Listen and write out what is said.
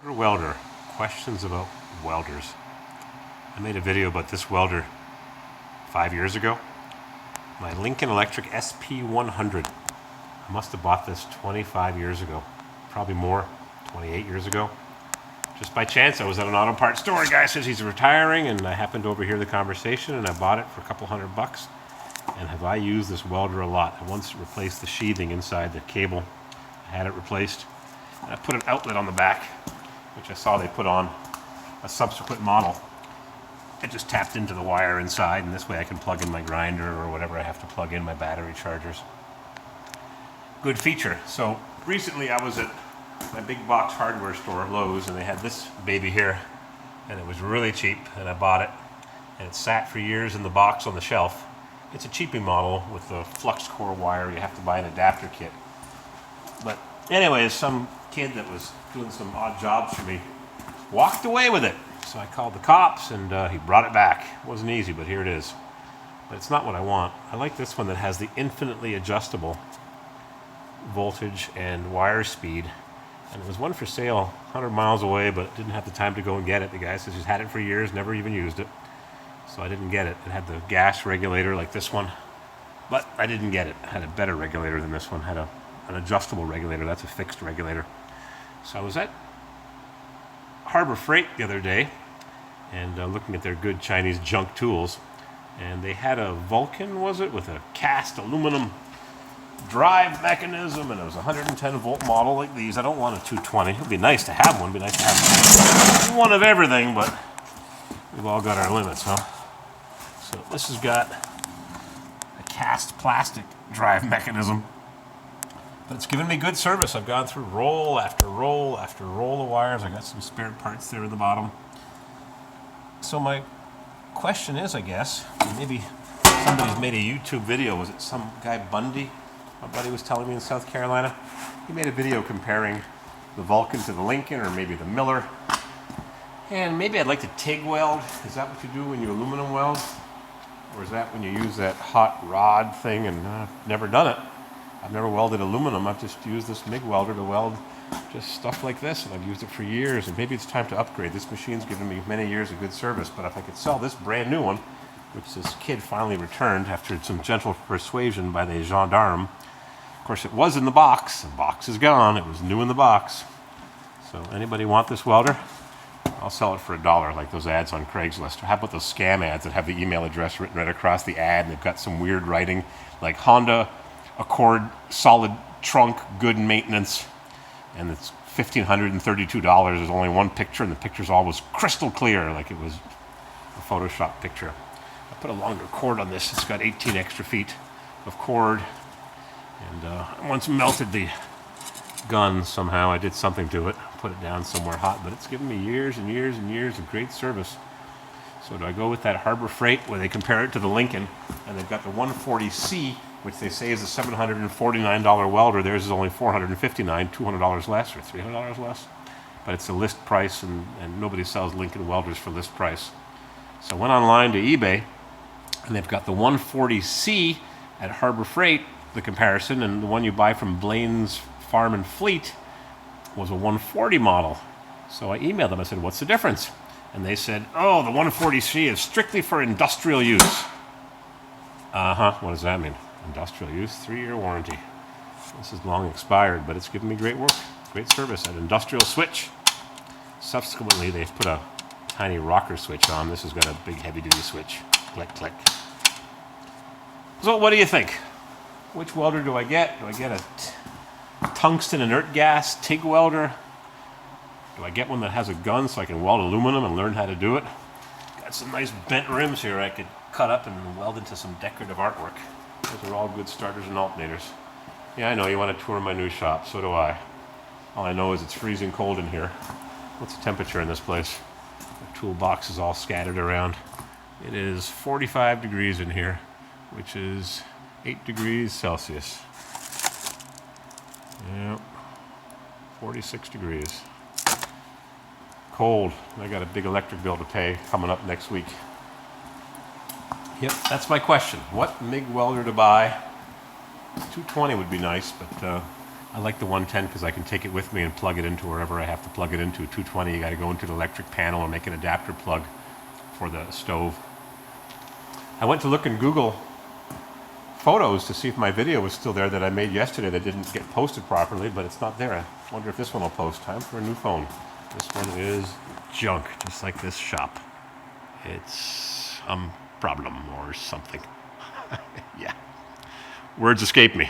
Welder. Questions about welders. I made a video about this welder 5 years ago. My Lincoln Electric SP100. I must have bought this 25 years ago. Probably more, 28 years ago. Just by chance, I was at an auto parts store. A guy says he's retiring, and I happened to overhear the conversation, and I bought it for a couple $100. And have I used this welder a lot? I once replaced the sheathing inside the cable. I had it replaced. And I put an outlet on the back, which I saw they put on a subsequent model. It just tapped into the wire inside, and this way I can plug in my grinder or whatever I have to plug in, my battery chargers. Good feature. So recently I was at my big box hardware store, Lowe's, and they had this baby here, and it was really cheap, and I bought it, and it sat for years in the box on the shelf. It's a cheaping model with the flux core wire. You have to buy an adapter kit. But anyways, some kid that was doing some odd jobs for me walked away with it. So I called the cops, and he brought it back. It wasn't easy, but here it is. But it's not what I want. I like this one that has the infinitely adjustable voltage and wire speed. And it was one for sale 100 miles away, but didn't have the time to go and get it. The guy says he's had it for years, never even used it. So I didn't get it. It had the gas regulator like this one, but I didn't get it. It had a better regulator than this one. It had an adjustable regulator. That's a fixed regulator. So I was at Harbor Freight the other day and looking at their good Chinese junk tools, and they had a Vulcan, was it, with a cast aluminum drive mechanism, and it was a 110 volt model like these. I don't want a 220. It would be nice to have one. It would be nice to have one of everything, but we've all got our limits, huh? So this has got a cast plastic drive mechanism, but it's given me good service. I've gone through roll after roll after roll of wires. I got some spare parts there at the bottom. So my question is, I guess, maybe somebody's made a YouTube video. Was it some guy Bundy? My buddy was telling me in South Carolina. He made a video comparing the Vulcan to the Lincoln, or maybe the Miller. And maybe I'd like to TIG weld. Is that what you do when you aluminum weld? Or is that when you use that hot rod thing? And I've never done it. I've never welded aluminum. I've just used this MIG welder to weld just stuff like this, and I've used it for years. And maybe it's time to upgrade. This machine's given me many years of good service, but if I could sell this brand new one, which this kid finally returned after some gentle persuasion by the gendarme. Of course, it was in the box. The box is gone. It was new in the box. So anybody want this welder? I'll sell it for $1, like those ads on Craigslist. Or how about those scam ads that have the email address written right across the ad, and they've got some weird writing, like Honda Accord solid trunk, good maintenance, and it's $1,532. There's only one picture, and the picture's always crystal clear, like it was a Photoshop picture. I put a longer cord on this. It's got 18 extra feet of cord, and I once melted the gun somehow. I did something to it, put it down somewhere hot, but it's given me years and years and years of great service. So do I go with that Harbor Freight where they compare it to the Lincoln, and they've got the 140C, which they say is a $749 welder. Theirs is only $459, $200 less or $300 less. But it's a list price, and nobody sells Lincoln welders for list price. So I went online to eBay, and they've got the 140C at Harbor Freight, the comparison, and the one you buy from Blaine's Farm and Fleet was a 140 model. So I emailed them. I said, what's the difference? And they said, oh, the 140C is strictly for industrial use. What does that mean? Industrial use, 3-year warranty. This is long expired, but it's given me great work, great service at Industrial Switch. Subsequently, they've put a tiny rocker switch on. This has got a big heavy-duty switch. Click, click. So what do you think? Which welder do I get? Do I get a tungsten inert gas TIG welder? Do I get one that has a gun so I can weld aluminum and learn how to do it? Got some nice bent rims here I could cut up and weld into some decorative artwork. Those are all good starters and alternators. Yeah, I know, you want to tour my new shop. So do I. All I know is it's freezing cold in here. What's the temperature in this place? The toolbox is all scattered around. It is 45 degrees in here, which is 8 degrees Celsius. Yep, 46 degrees. Cold. I got a big electric bill to pay coming up next week. Yep, that's my question. What MIG welder to buy? 220 would be nice, but I like the 110 because I can take it with me and plug it into wherever I have to plug it into. 220, you got to go into the electric panel and make an adapter plug for the stove. I went to look in Google Photos to see if my video was still there that I made yesterday that didn't get posted properly, but it's not there. I wonder if this one will post. Time for a new phone. This one is junk, just like this shop. It's some problem or something. Yeah. Words escape me.